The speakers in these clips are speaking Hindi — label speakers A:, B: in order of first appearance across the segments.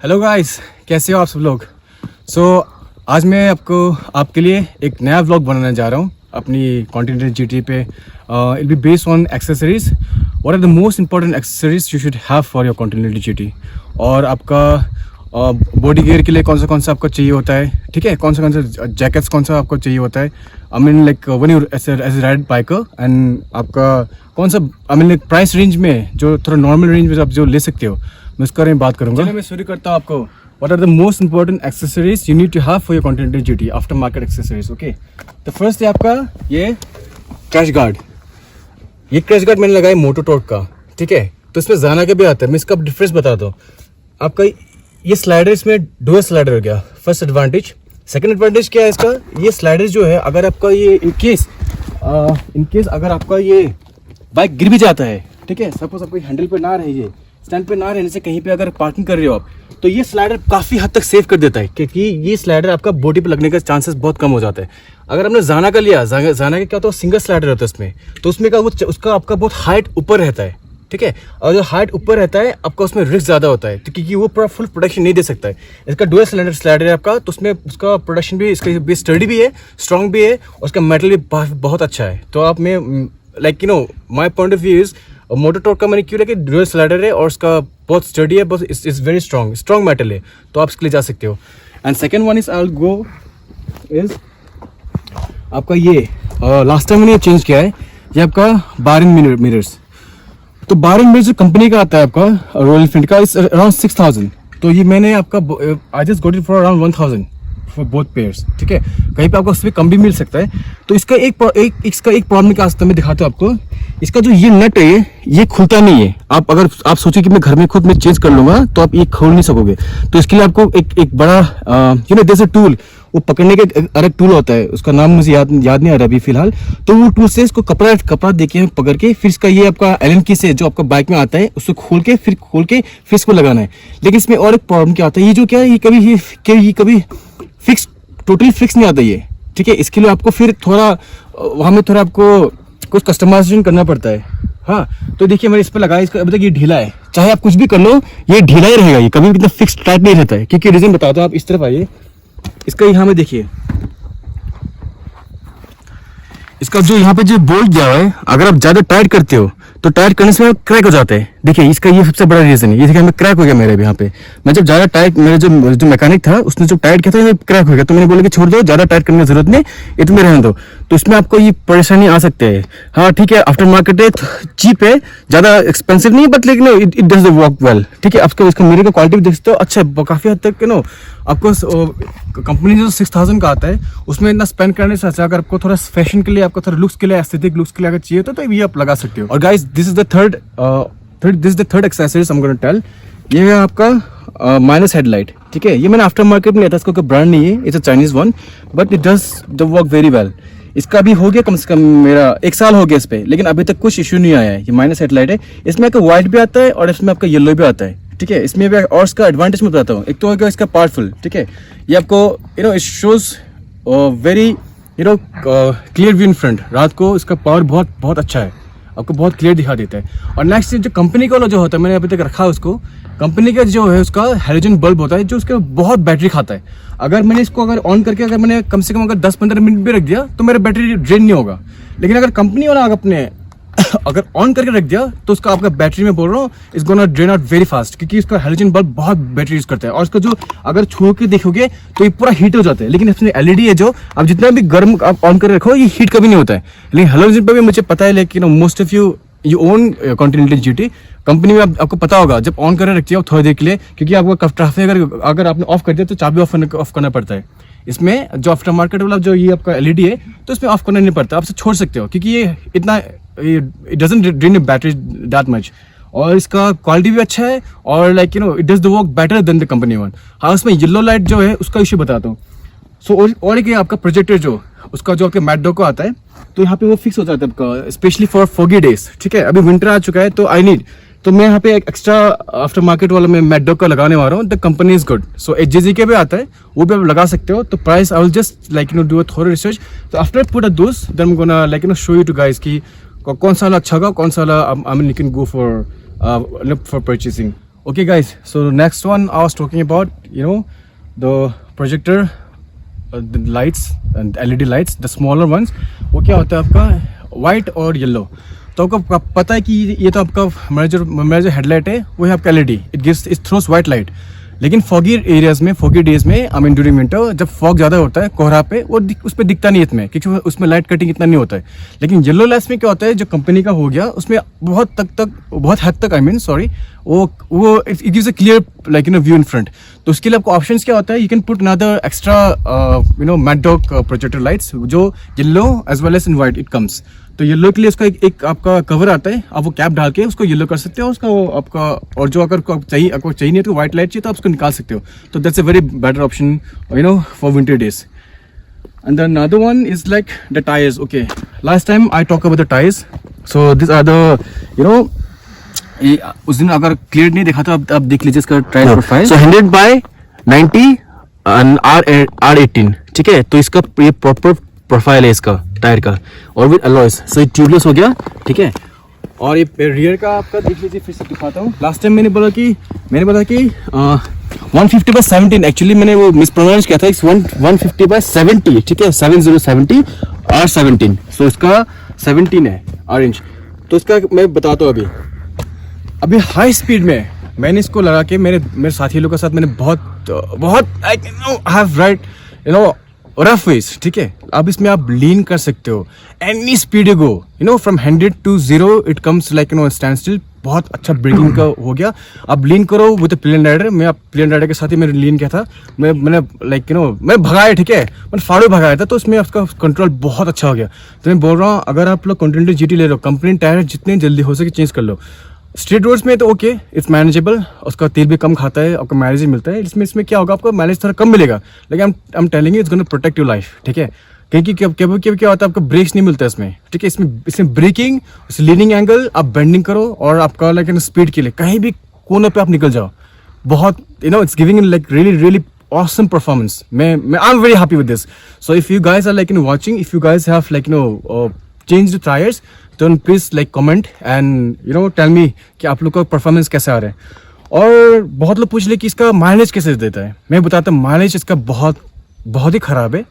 A: हेलो गाइस, कैसे हो आप सब लोग। आज मैं आपके लिए एक नया व्लॉग बनाने जा रहा हूँ अपनी कॉन्टिनेंटल जीटी पे। It be based on accessories. What are the most important accessories you should have for your Continental GT. और आपका बॉडी गियर के लिए कौन सा आपको चाहिए होता है, ठीक है, कौन सा जैकेट्स कौन सा आपको चाहिए होता है। I mean like when you as ride biker, and आपका कौन सा I mean like price range में जो थोड़ा नॉर्मल रेंज में आप जो ले सकते हो, मैं उसके बारे में बात करूँगा। मैं शुरू करता हूँ आपको what are the most important accessories you need to have for your Continental GT after market accessories. Okay, तो फर्स्ट है आपका ये क्रैश गार्ड। ये क्रैश गार्ड मैंने लगाया मोटोटॉर्क का, ठीक है। तो इसमें जाना का भी आता है, मैं इसका डिफरेंस बताता हूँ आपका। ये स्लाइडर, इसमें डुअल स्लाइडर हो गया, फर्स्ट एडवांटेज। सेकंड एडवांटेज क्या है इसका, ये स्लाइडर जो है, अगर आपका ये इनकेस अगर आपका ये बाइक गिर भी जाता है, ठीक है, सपोज आपको हैंडल पे ना रहिए, स्टैंड पे ना रहने से कहीं पे अगर पार्किंग कर रहे हो आप, तो ये स्लाइडर काफ़ी हद तक सेव कर देता है, क्योंकि ये स्लाइडर आपका बॉडी पे लगने का चांसेस बहुत कम हो जाता है। अगर हमने जाना का लिया, जाना का क्या होता है, सिंगल स्लाइडर होता है उसमें, तो उसमें का उसका आपका बहुत हाइट ऊपर रहता है, ठीक है। और जो हाइट ऊपर रहता है आपका, उसमें रिस्क ज़्यादा होता है, तो क्योंकि वो पूरा फुल प्रोडक्शन नहीं दे सकता है। इसका डुअल स्लाइडर है आपका, तो उसमें उसका प्रोडक्शन भी, इसका भी स्टडी भी है, स्ट्रॉन्ग भी है, और उसका मेटल भी बहुत अच्छा है। तो आप में like you know my point of view is Mototorque का मैंने क्यों लिया कि डुअल स्लाइडर है और उसका बहुत स्टडी है, बहुत इज वेरी स्ट्रॉन्ग मेटल है, तो आप इसके लिए जा सकते हो। And second one is I will go is आपका ये लास्ट टाइम मैंने ये चेंज किया है, ये आपका बारिंग मिरर्स। तो बारिंग मिरर्स जो कंपनी का आता है आपका रॉयल एनफील्ड का, इज अराउंड 6000। तो ये मैंने आपका I just got it for around 1000 for both pairs, ठीक है। कहीं पे आपको उसमें कम भी मिल सकता है। तो इसका एक प्रॉब्लम क्या आता है, मैं दिखाता हूँ आपको। इसका जो ये नट है, ये खुलता नहीं है। अगर आप सोचिए कि मैं घर में खुद में चेंज कर लूंगा, तो आप ये खोल नहीं सकोगे। तो इसके लिए आपको एक बड़ा यू नो जैसे टूल, वो पकड़ने का एक अलग टूल होता है, उसका नाम मुझे याद नहीं आ रहा अभी फिलहाल। तो वो टूल से इसको कपड़ा देके पकड़ के, फिर इसका ये आपका एलन की से जो आपका बाइक में आता है, उसको खोल के फिर इसको लगाना है। लेकिन इसमें और एक प्रॉब्लम क्या आता है, ये जो क्या है, ये कभी टोटली फिक्स नहीं आता ये, ठीक है। इसके लिए आपको फिर वहाँ में थोड़ा आपको कुछ कस्टमाइजेशन करना पड़ता है। हाँ, तो देखिए मैंने इस पर लगाया, इसका अभी तक ये ढीला है। चाहे आप कुछ भी कर लो, ये ढीला ही रहेगा, ये कभी भी इतना फिक्स टाइट नहीं रहता है। क्योंकि रीजन बताता हूँ, आप इस तरफ आइए, इसका यहाँ में देखिए, इसका जो यहाँ पे जो बोल्ट दिया हुआ है, अगर आप ज्यादा टाइट करते हो तो टाइट करने से क्रैक हो जाता है। देखिए इसका ये सबसे बड़ा रीजन है। ये देखिए, क्रैक हो गया मेरे भी यहाँ पे। मैं जब ज्यादा टाइट, मेरे जो मैकेनिक था उसने जो टाइट किया था, क्रैक हो गया। तो मैंने बोला कि छोड़ दो, ज्यादा टाइट करने की जरूरत नहीं, ये तुम्हें रहने दो। तो इसमें आपको ये परेशानी आ सकते हैं। हाँ ठीक है, आफ्टर मार्केट है, चीप है, ज्यादा एक्सपेंसिव नहीं, बट लेकिन it does the work well, ठीक है। आपको इसका मिरर का क्वालिटी भी देख सकते हो, अच्छा है काफी हद तक। नो आपको कंपनी जो 6000 का आता है, उसमें इतना स्पेंड करने से अच्छा, अगर आपको थोड़ा फैशन के लिए, आपको थोड़ा लुक्स के लिए, एस्थेटिक लुक्स के लिए अगर चाहिए तो ये आप लगा सकते हो। और guys, this is the third accessories I am gonna tell. ये है आपका माइनस हेडलाइट, ठीक है। ये मैंने आफ्टर मार्केट में लिया था, इसका कोई ब्रांड नहीं है, it's a Chinese one, but it does the work very well. इसका भी हो गया कम से कम मेरा 1 साल हो गया इस पे, लेकिन अभी तक कुछ इश्यू नहीं आया है। ये माइनस हेडलाइट है, इसमें आपका व्हाइट भी आता है और इसमें आपका येलो भी आता है, ठीक है। इसमें भी और इसका एडवांटेज मैं बताता हूँ। एक तो हो गया इसका पावरफुल, ठीक है। ये आपको you know it shows very you know clear view in front. रात को इसका पावर बहुत अच्छा है, आपको बहुत क्लियर दिखा देता है। और नेक्स्ट जो कंपनी का जो होता है, मैंने अभी तक रखा है उसको, कंपनी का जो है उसका हैलोजन बल्ब होता है, जो उसके बहुत बैटरी खाता है। अगर मैंने इसको ऑन करके अगर मैंने कम से कम अगर 10-15 मिनट भी रख दिया, तो मेरा बैटरी ड्रेन नहीं होगा। लेकिन अगर कंपनी वाला अपने अगर ऑन करके रख दिया, तो उसका आपका बैटरी में बोल रहा हूँ, is gonna drain out very fast, क्योंकि इसका हैलोजन बल्ब बहुत बैटरी यूज करता है। और इसका जो अगर छू के देखोगे तो ये पूरा हीट हो जाता है। लेकिन इसमें एलईडी है, जो आप जितना भी गर्म आप ऑन करके रखो, ये हीट कभी नहीं होता है। लेकिन हैलोजन बल्ब भी मुझे पता है, लेकिन most of you own continental GT, company में आपको पता होगा, जब ऑन करके रखती है थोड़ी देर के लिए, क्योंकि आपको ट्रैफिक अगर आपने ऑफ कर दिया तो चाबी ऑफ करना पड़ता है। इसमें जो आफ्टर मार्केट वाला जो ये आपका एलईडी है, तो इसमें ऑफ करना नहीं पड़ता, आप छोड़ सकते हो, क्योंकि ये इतना it doesn't drain your battery that much. और इसका क्वालिटी भी अच्छा है, और like you no it does the work better than the company one. हाँ, उसमें येलो लाइट जो है उसका इश्यू बताता हूँ। और एक आपका प्रोजेक्टर जो उसका जो आपके मैकडो को आता है, तो यहाँ पे वो फिक्स हो जाता है आपका, स्पेशली फॉर फॉगी डेज, ठीक है। अभी विंटर आ चुका है, तो मैं यहाँ पे एक एक्स्ट्रा आफ्टर मार्केट वाला मैं मैकडो का लगाने वाला हूँ। The company is good. So HJG के भी आता है, वो भी आप लगा सकते हो। तो price I will just like you know do a थोड़ा रिसर्च। तो after put a those, then I am gonna like you know show you two guys कि कौन सा वाला अच्छा होगा, कौन सा वाला I mean you can go for purchasing. Okay guys, so next one I was talking about, you know, the projector, the lights and LED lights, the smaller ones. वो क्या होता है आपका white और yellow. तो आपको पता है कि ये तो आपका मेरा जो हेडलाइट है वो है आपका LED. It throws white light. लेकिन फॉगी एरियाज में, फॉगी डेज में, आई मीन ड्यूरिंग विंटर, जब फॉग ज़्यादा होता है कोहरा पे, वो उस पर दिखता नहीं है इतना, क्योंकि उसमें लाइट कटिंग इतना नहीं होता है. लेकिन येलो लाइट्स में क्या होता है, जो कंपनी का हो गया उसमें बहुत हद तक आई मीन सॉरी, वो it gives a clear like you know view in front. तो उसके लिए आपको ऑप्शंस क्या होता है, you can put another extra you know Maddog projector lights, जो yellow as well as in white it comes. तो येलो के लिए उसका एक आपका कवर आता है, आप वो कैप डाल के उसको येलो कर सकते हो उसका, वो आपका, और जो अगर आपको चाहिए नहीं तो व्हाइट लाइट चाहिए तो आप उसको निकाल सकते हो. तो that's a very better option you know for winter days. And then another one is like the tires. Okay, last time I talked about the tires. So these are the, you know, उस दिन अगर क्लियर नहीं देखा तो आप देख लीजिए इसका tyre profile.
B: So 100 by 90 and R18, ठीक है. तो इसका ये प्रॉपर प्रोफाइल है इसका टायर का, और विद अलॉयज. सो ट्यूबलेस हो गया, ठीक है.
A: और ये रियर का आपका देख लीजिए, फिर से दिखाता हूँ. लास्ट टाइम मैंने बोला कि
B: 150 by 17, एक्चुअली मैंने वो मिस प्रोनाउंस किया था. 150 by 70, ठीक है. 7070 R17. सो इसका 17 है R इंच.
A: तो इसका मैं बताता हूँ. अभी हाई स्पीड में मैंने इसको लगा के मेरे साथी लोगों के साथ मैंने बहुत I have ride you know rough ways, ठीक है. अब इसमें आप लीन कर सकते हो, any speed you go, you know from 100 to 0 it comes like you know stand still. बहुत अच्छा ब्रेकिंग का हो गया. आप लीन करो विद प्लेन राइडर. मैं प्लेन राइडर के साथ ही मैंने लीन किया था. मैंने लाइक यू नो मैं भगाया, ठीक है, मैंने फाड़ू भगाया था. तो उसमें आपका कंट्रोल बहुत अच्छा हो गया. तो मैं बोल रहा हूँ, अगर आप लोग कॉन्टिनेंटल जीटी ले लो, कंपनी टायर जितने जल्दी हो सके चेंज कर लो. स्ट्रीट रोड्स में तो ओके, इट्स मैनेजेबल, उसका तेल भी कम खाता है, आपका माइलेज मिलता है. इसमें क्या होगा, आपको माइलेज थोड़ा कम मिलेगा, लेकिन I am telling you it's gonna protect your life, ठीक है. क्योंकि कभी क्या होता है, आपका ब्रेक्स नहीं मिलता इसमें, ठीक है. इसमें ब्रेकिंग, लीनिंग एंगल, आप बेंडिंग करो, और आपका लाइक स्पीड के लिए कहीं भी कोने पे आप निकल जाओ. बहुत you know it's giving like really awesome performance. I'm very happy with this. So if you guys are like watching, if you guys have like changed the tires, then please like comment and tell me कि आप लोग का परफॉर्मेंस कैसा आ रहा है. और बहुत लोग पूछ ले कि इसका माइलेज कैसे देता है. मैं बताता हूँ, माइलेज इसका बहुत ही ख़राब है.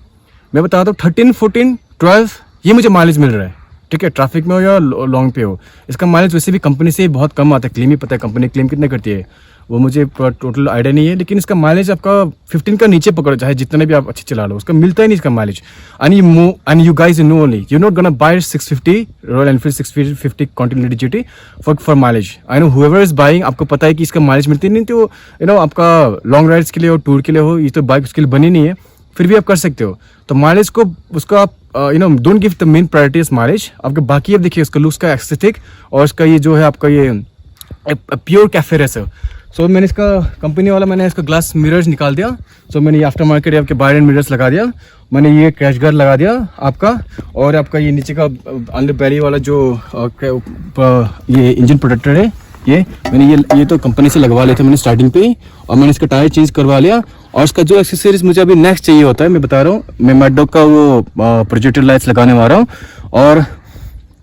A: मैं बताता हूँ 13, 14, 12 ये मुझे माइलेज मिल रहा है, ठीक है. ट्रैफिक में हो या लॉन्ग पे हो, इसका माइलेज वैसे भी कंपनी से बहुत कम आता है. क्लेम ही पता है कंपनी क्लेम कितने करती है, वो मुझे टोटल आइडिया नहीं है. लेकिन इसका माइलेज आपका 15 का नीचे पकड़ो, चाहे जितने भी आप अच्छे चला लो, उसका मिलता ही नहीं इसका mileage. And you guys know only you not gonna buy 650 Royal Enfield 650 Continental GT for mileage. I know whoever is buying, आपको पता है कि इसका माइलेज मिलती नहीं. तो आपका लॉन्ग राइड्स के लिए हो, टूर के लिए हो, ये तो बाइक उसके लिए बनी नहीं है, फिर भी आप कर सकते हो. तो माइलेज को उसका आप don't give the main priority is mileage. आपके बाकी आप देखिए उसका लुक्स का एस्थेटिक, और इसका ये जो है आपका ये प्योर कैफे रेसर. सो मैंने इसका कंपनी वाला मैंने इसका ग्लास मिरर्स निकाल दिया. सो मैंने ये आफ्टर मार्केट आपके बायर एंड मिरर्स लगा दिया. मैंने ये क्रैश गार्ड लगा दिया आपका, और आपका ये नीचे का अंडर बैली वाला जो ये इंजन प्रोटेक्टर है, ये मैंने ये तो कंपनी से लगवा लिए थे मैंने स्टार्टिंग पे ही, और मैंने इसका टायर चेंज करवा लिया. और इसका जो एक्सेसरीज मुझे अभी नेक्स्ट चाहिए होता है, मैं बता रहा हूँ, मैं मैट डॉग का वो प्रोजेक्टर लाइट्स लगाने वाला हूँ. और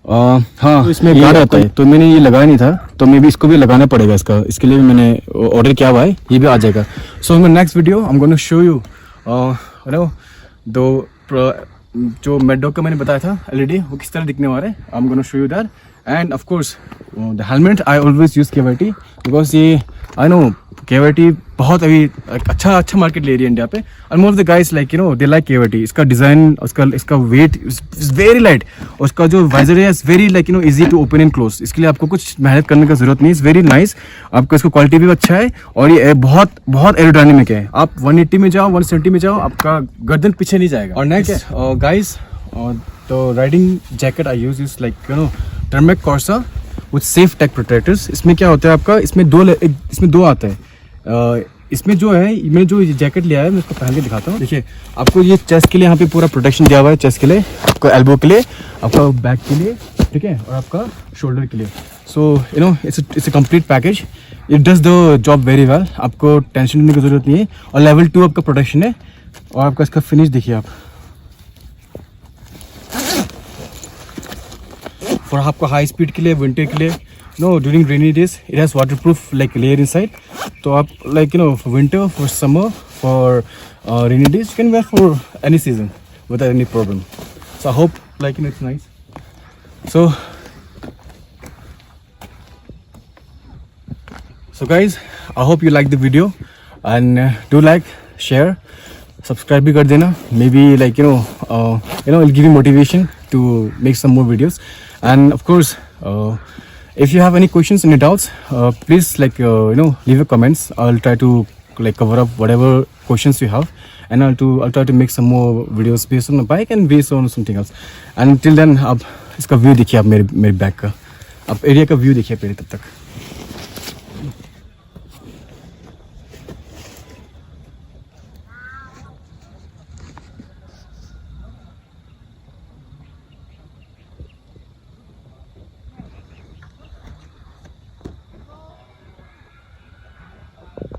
A: हाँ, तो इसमें गार्ड आता है, तो मैंने ये लगाया नहीं था, तो मे भी इसको भी लगाना पड़ेगा. इसके लिए भी मैंने ऑर्डर किया हुआ है, ये भी आ जाएगा. सो मैं next video I am going to show you दो जो मैट डॉग का मैंने बताया था LED, वो किस तरह दिखने वाला है. I am going to show you that. And of course the helmet I always use KYT, because ये आई नो KYT बहुत अभी अच्छा मार्केट ले रही है इंडिया पे. और most of the guys like they like KYT. इसका डिज़ाइन, इसका वेट इज वेरी लाइट, और उसका जो वाइजर है is very like easy to open and close. इसके लिए आपको कुछ मेहनत करने का जरूरत नहीं. Is very nice. आपका इसका क्वालिटी भी अच्छा है, और ये बहुत एरोडायनेमिक है. आप 180 में जाओ, 170 में जाओ, आपका गर्दन पीछे नहीं जाएगा. और नेक्स्ट गाइस, तो riding jacket I use is like Tarmac Corsa with safe tech protectors. इसमें क्या होता है आपका, इसमें दो आता है. इसमें जो है, मैंने जो जैकेट लिया है मैं इसको पहन के दिखाता हूँ. देखिए, आपको ये चेस्ट के लिए यहाँ पे पूरा प्रोटेक्शन दिया हुआ है, चेस्ट के लिए, आपका एल्बो के लिए, आपका बैक के लिए, ठीक है, और आपका शोल्डर के लिए. So it's a complete package. It does the job very well. आपको टेंशन लेने की जरूरत नहीं है. और लेवल 2 आपका प्रोटेक्शन है. और आपका इसका फिनिश देखिए आप, और आपको हाई स्पीड के लिए, विंटर के लिए, no, during rainy days it has waterproof like layer inside. So up like for winter, for summer, for rainy days, you can wear for any season without any problem. So I hope like it's nice. So guys, I hope you like the video, and do like, share, subscribe भी कर देना. Maybe like it'll give you motivation to make some more videos. And of course, if you have any questions, any doubts, please like leave your comments. I'll try to like cover up whatever questions you have, and I'll try to make some more videos based on the bike and based on something else. And till then, आप इसका व्यू देखिए, आप मेरे बैक का, आप एरिया का व्यू देखिए पहले तब तक.